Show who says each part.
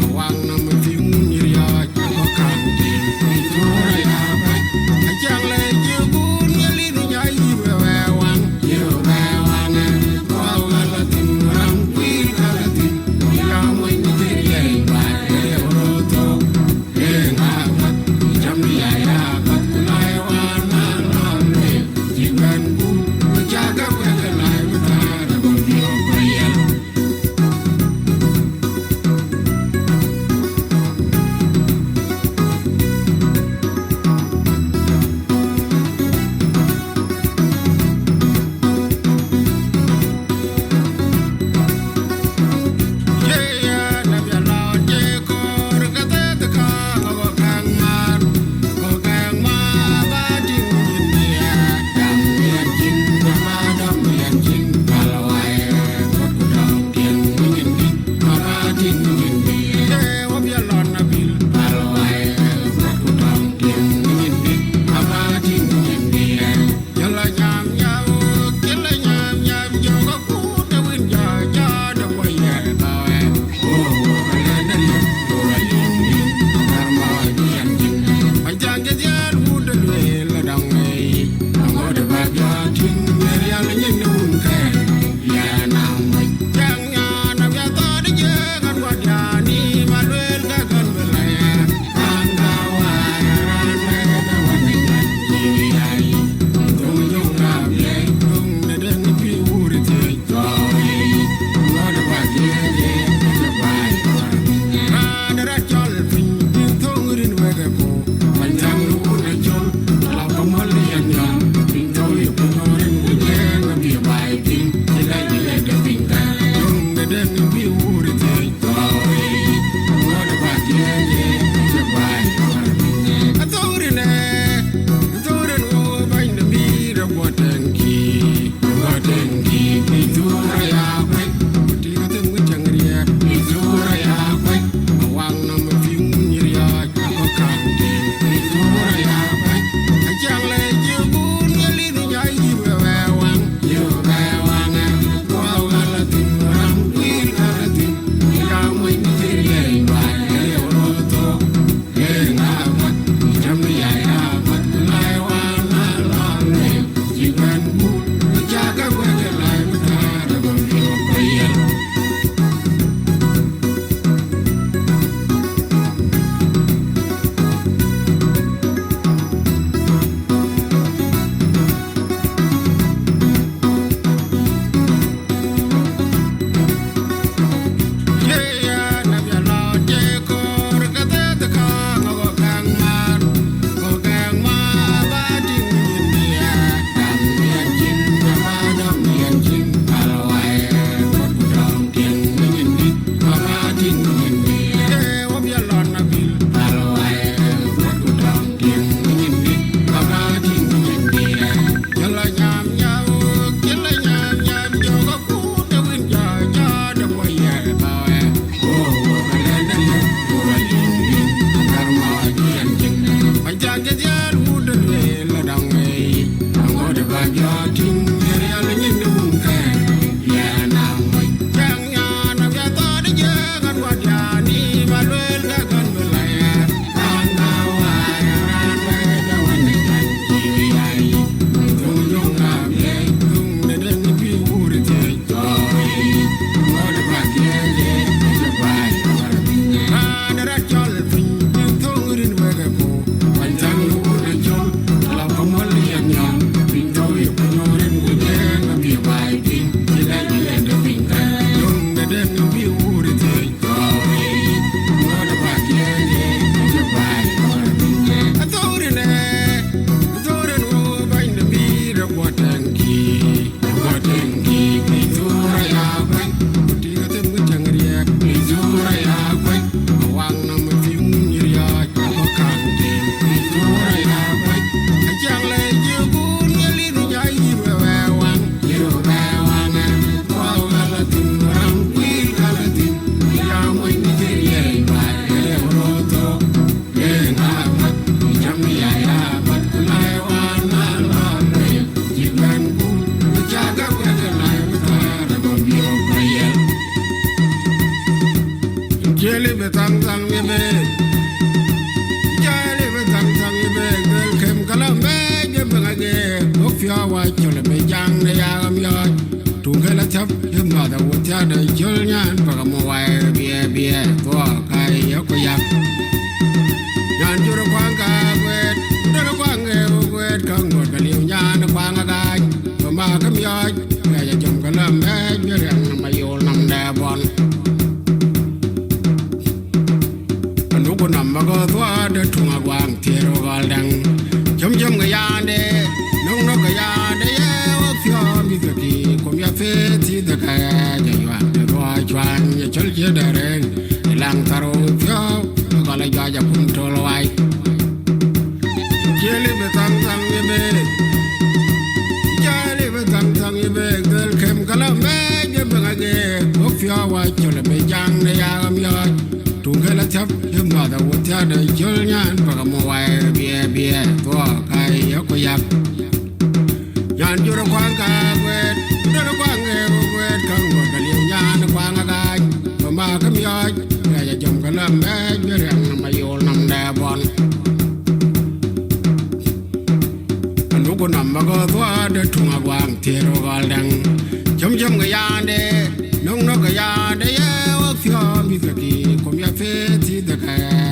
Speaker 1: Awang na phía ngoài cho là mấy giang này am yo tung cái lá thấp thêm mà đầu cha đời chơi nhan và cả một vài bia bia của cái yếu của giang nhan chưa được quang cả quên được quang nghe quên không một cái liều nhan được quang cái mà cắm yo ngày giờ chồng cái làm ấy như rằng mà yêu nằm đè bọn lúc còn nằm mà có thua được thùng quang thì rồi vào đằng chấm chấm cái ya đê nông nó cái ya đê phiêu mi cái gì cũng ya phê thì được cái giờ yoan được rồi choan ya chul chia đời lên lang taro phiêu gọi là do ya cũng trôi loài chia lên về tăng tăng như thế chia lên về tăng tăng như thế người khem cái là mẹ như bên cái có phiêu qua cho là mấy giang này am yo tung cái lá thấp thêm mà đầu cha đời chơi nhan và cả một vài bia bia của cái yếu của giang nhan chưa được quang cả quên được quang nghe quên không một cái liều nhan được quang cái mà cắm yo ngày giờ chồng cái làm ấy như rằng mà yêu nằm đè bọn lúc còn nằm mà có thua được thùng quang thì rồi vào đằng chấm chấm cái ya đê nông nó cái ya đê phiêu mi cái gì cũng ya phê thì được cái